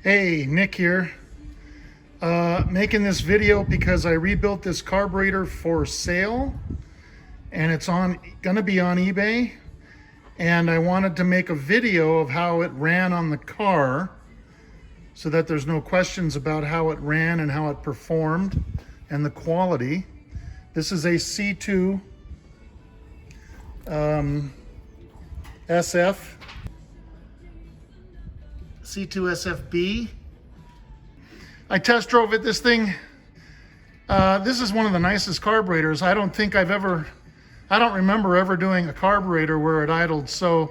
Hey, Nick here. Making this video because I rebuilt this carburetor for sale and it's gonna be on eBay, and I wanted to make a video of how it ran on the car so that there's no questions about how it ran and how it performed and the quality. This is a C2SFB. I test drove this thing. This is one of the nicest carburetors. I don't remember ever doing a carburetor where it idled so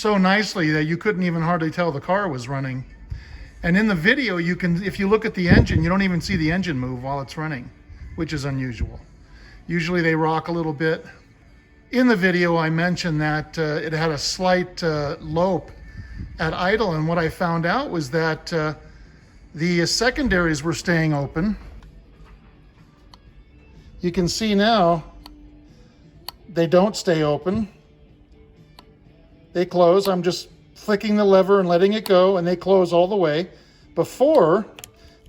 nicely that you couldn't even hardly tell the car was running. And in the video, if you look at the engine, you don't even see the engine move while it's running, which is unusual. Usually they rock a little bit. In the video, I mentioned that it had a slight lope at idle, and what I found out was that the secondaries were staying open. You can see now they don't stay open. They close. I'm just flicking the lever and letting it go, and they close all the way. Before,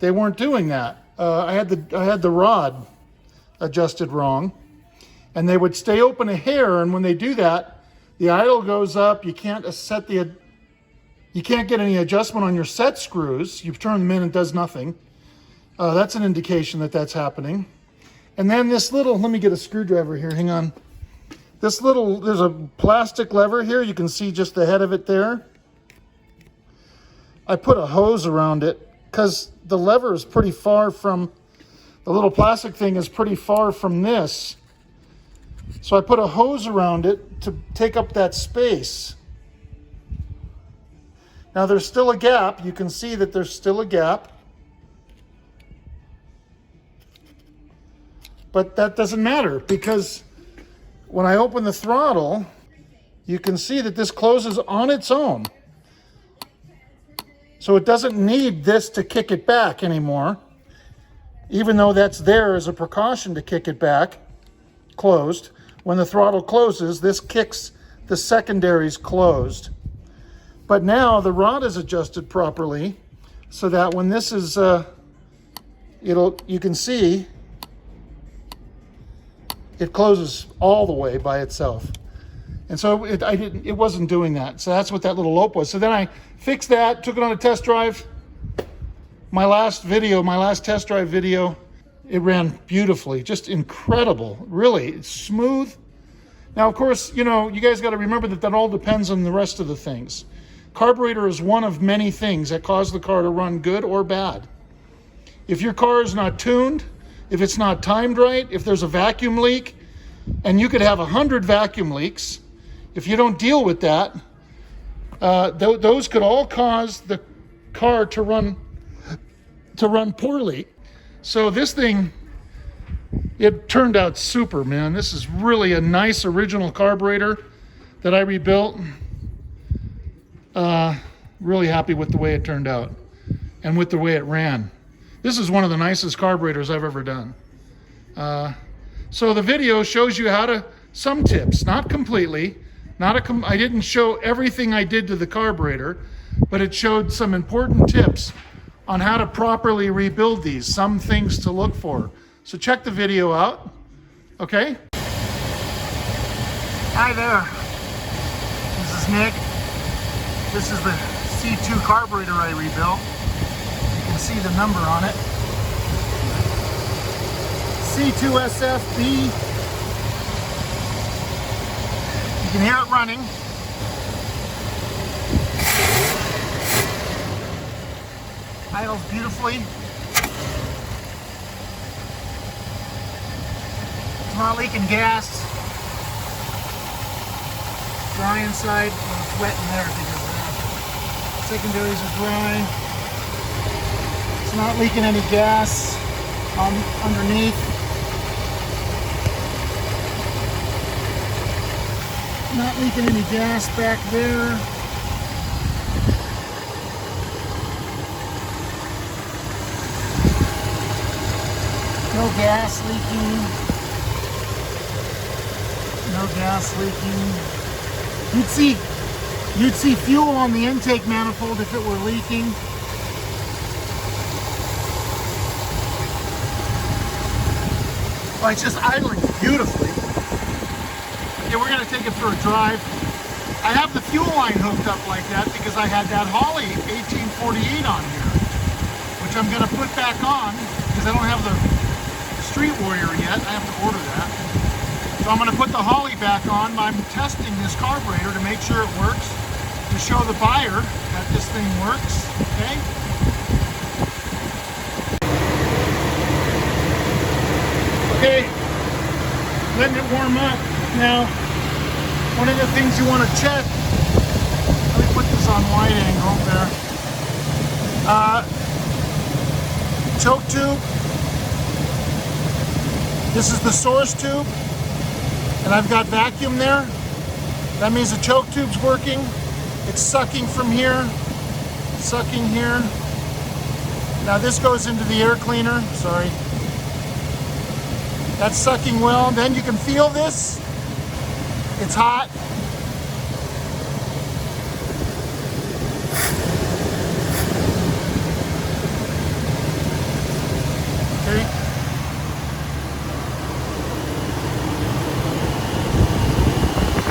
they weren't doing that. I had the rod adjusted wrong, and they would stay open a hair, and when they do that, the idle goes up. You can't get any adjustment on your set screws. You've turned them in and it does nothing. That's an indication that that's happening. And then this little, let me get a screwdriver here, hang on. There's a plastic lever here. You can see just the head of it there. I put a hose around it because the lever is pretty far from, the little plastic thing is pretty far from this. So I put a hose around it to take up that space. Now there's still a gap. You can see that there's still a gap. But that doesn't matter because when I open the throttle, you can see that this closes on its own. So it doesn't need this to kick it back anymore, even though that's there as a precaution to kick it back, closed. When the throttle closes, this kicks the secondaries closed. But now the rod is adjusted properly so that when this is, you can see it closes all the way by itself. And so it wasn't doing that. So that's what that little lope was. So then I fixed that, took it on a test drive. My last test drive video, it ran beautifully, just incredible, really. It's smooth. Now, of course, you guys got to remember that all depends on the rest of the things. Carburetor is one of many things that cause the car to run good or bad. If your car is not tuned, if it's not timed right, if there's a vacuum leak, and you could have 100 vacuum leaks, if you don't deal with that, those could all cause the car to run poorly. So this thing, it turned out super, man. This is really a nice original carburetor that I rebuilt. Really happy with the way it turned out and with the way it ran. This is one of the nicest carburetors I've ever done. So the video shows you some tips, not completely. I didn't show everything I did to the carburetor, but it showed some important tips on how to properly rebuild these, some things to look for. So check the video out, okay? Hi there, this is Nick. This is the C2 carburetor I rebuilt. You can see the number on it. C2SFB. You can hear it running. Idles beautifully. It's not leaking gas. Dry inside, well, it's wet in there because secondaries are dry. It's not leaking any gas underneath. Not leaking any gas back there. No gas leaking. No gas leaking. You'd see fuel on the intake manifold if it were leaking. But it's just idling beautifully. Okay, we're gonna take it for a drive. I have the fuel line hooked up like that because I had that Holley 1848 on here, which I'm gonna put back on because I don't have the Street Warrior yet. I have to order that. So I'm gonna put the Holley back on. I'm testing this carburetor to make sure it works, to show the buyer that this thing works, okay? Okay, letting it warm up. Now, one of the things you want to check, let me put this on wide angle there. Choke tube. This is the source tube, and I've got vacuum there. That means the choke tube's working. It's sucking from here, sucking here. Now this goes into the air cleaner, sorry. That's sucking well. Then you can feel this. It's hot. Okay.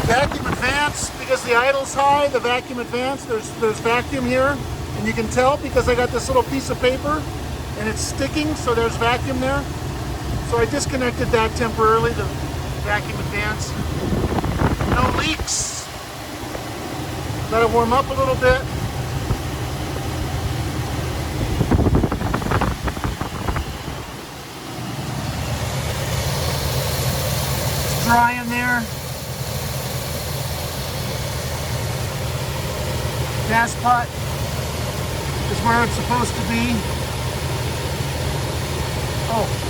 Vacuum advance, because the idle's high, the vacuum advance, there's vacuum here. And you can tell because I got this little piece of paper and it's sticking, so there's vacuum there. So I disconnected that temporarily, the vacuum advance. No leaks. Let it warm up a little bit. It's dry in there. Gas pot is where it's supposed to be. Oh.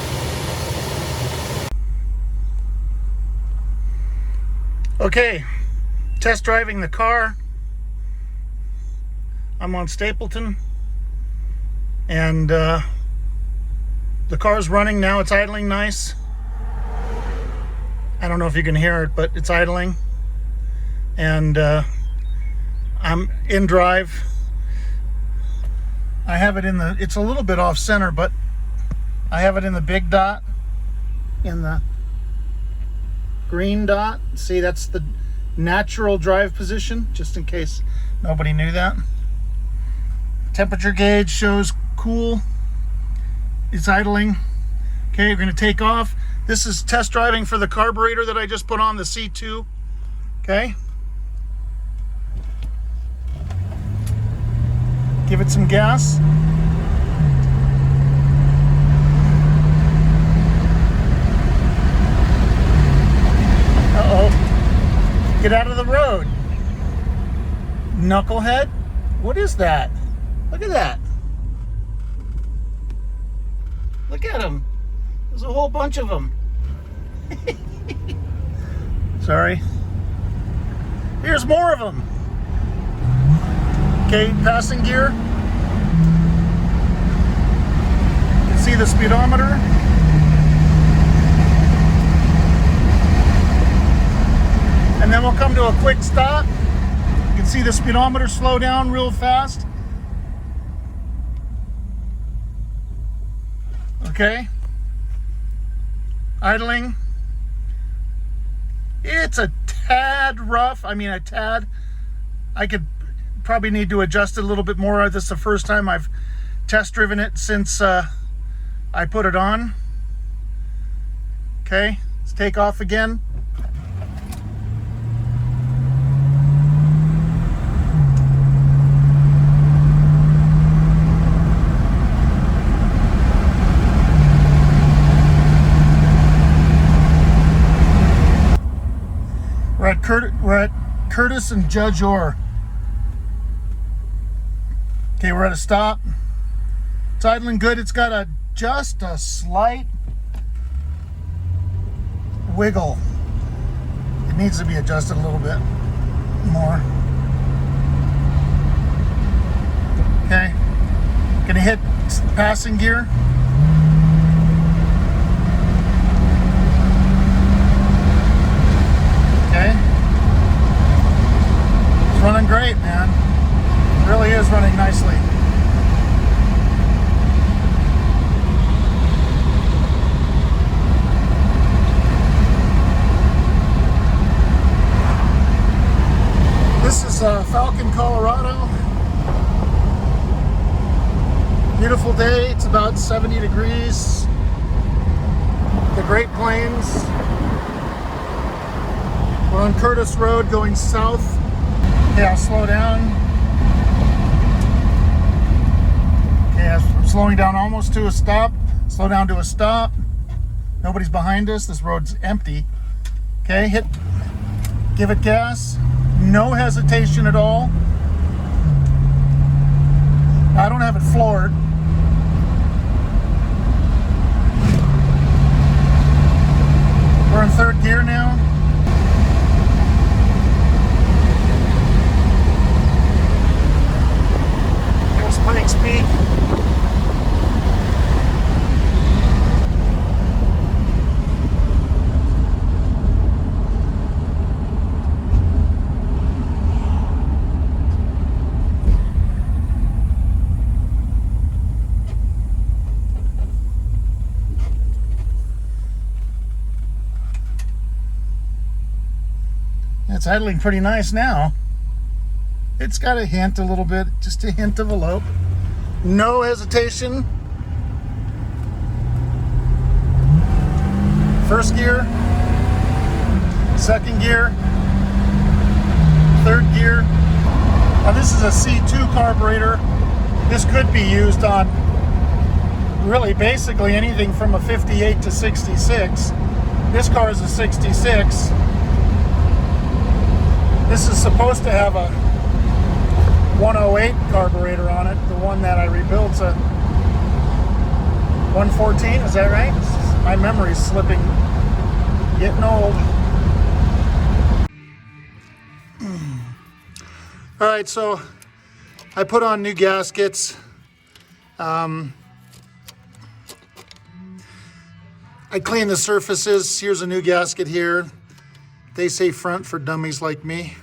Okay, test driving the car. I'm on Stapleton, and the car's running now. It's idling nice. I don't know if you can hear it, but it's idling. And I'm in drive. I have it in the, it's a little bit off center, but I have it in the big dot, in the green dot. See, that's the natural drive position, just in case nobody knew that. Temperature gauge shows cool. It's idling. Okay, we're going to take off. This is test driving for the carburetor that I just put on, the C2. Okay. Give it some gas. Uh-oh. Get out of the road. Knucklehead? What is that? Look at that. Look at them. There's a whole bunch of them. Sorry. Here's more of them. Okay, passing gear. You can see the speedometer. And then we'll come to a quick stop. You can see the speedometer slow down real fast. Okay. Idling. It's a tad rough. I mean, a tad. I could probably need to adjust it a little bit more. This is the first time I've test driven it since I put it on. Okay, let's take off again. We're at Curtis and Judge Orr. Okay, we're at a stop. It's idling good. It's got just a slight wiggle. It needs to be adjusted a little bit more. Okay, gonna hit passing gear. Okay, it's running great, man. It really is running nicely. Falcon, Colorado. Beautiful day. It's about 70 degrees. The Great Plains. We're on Curtis Road going south. Okay, I'll slow down. Okay, I'm slowing down almost to a stop. Slow down to a stop. Nobody's behind us. This road's empty. Okay, give it gas. No hesitation at all. I don't have it floored. We're in third gear now. Here's playing speed. It's idling pretty nice now. It's got a hint a little bit, just a hint of a lope. No hesitation. First gear, second gear, third gear. Now this is a C2 carburetor. This could be used on really basically anything from a 58 to 66. This car is a 66. This is supposed to have a 108 carburetor on it. The one that I rebuilt's a 114, is that right? My memory's slipping, getting old. All right, so I put on new gaskets. I cleaned the surfaces. Here's a new gasket here. They say front for dummies like me.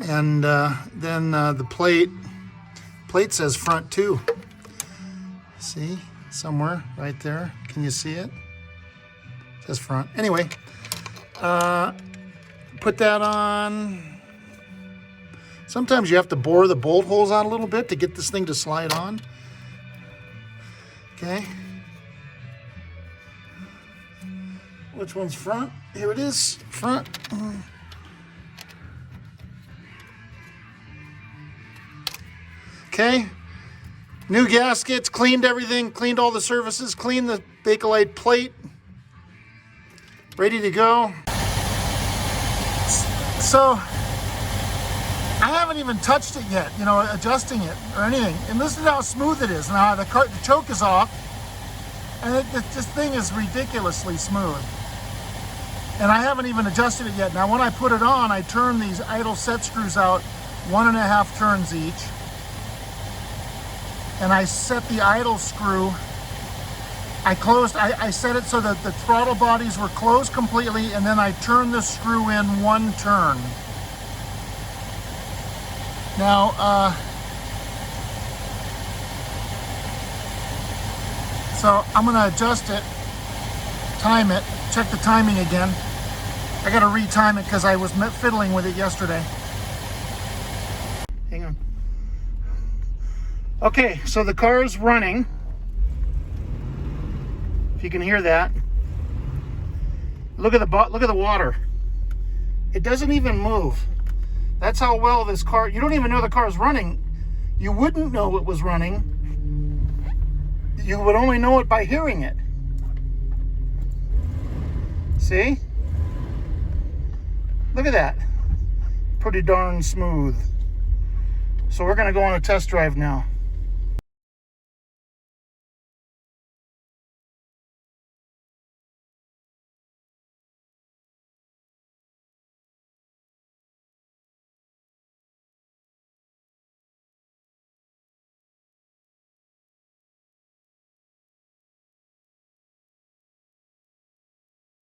And then the plate says front too. See, somewhere right there. Can you see it? It says front. Anyway, put that on. Sometimes you have to bore the bolt holes out a little bit to get this thing to slide on. Okay. Which one's front? Here it is, front. Okay, new gaskets, cleaned everything, cleaned all the surfaces, cleaned the Bakelite plate. Ready to go. So, I haven't even touched it yet, you know, adjusting it or anything. And listen to how smooth it is. Now the choke is off, and this thing is ridiculously smooth. And I haven't even adjusted it yet. Now when I put it on, I turn these idle set screws out 1.5 turns each. And I set the idle screw, I set it so that the throttle bodies were closed completely, and then I turn the screw in 1 turn. Now, so I'm gonna adjust it, time it, check the timing again. I gotta retime it because I was fiddling with it yesterday. Hang on. Okay, so the car is running. If you can hear that. Look at the water. It doesn't even move. That's how well this car, you don't even know the car is running. You wouldn't know it was running. You would only know it by hearing it. See? Look at that. Pretty darn smooth. So we're gonna go on a test drive now.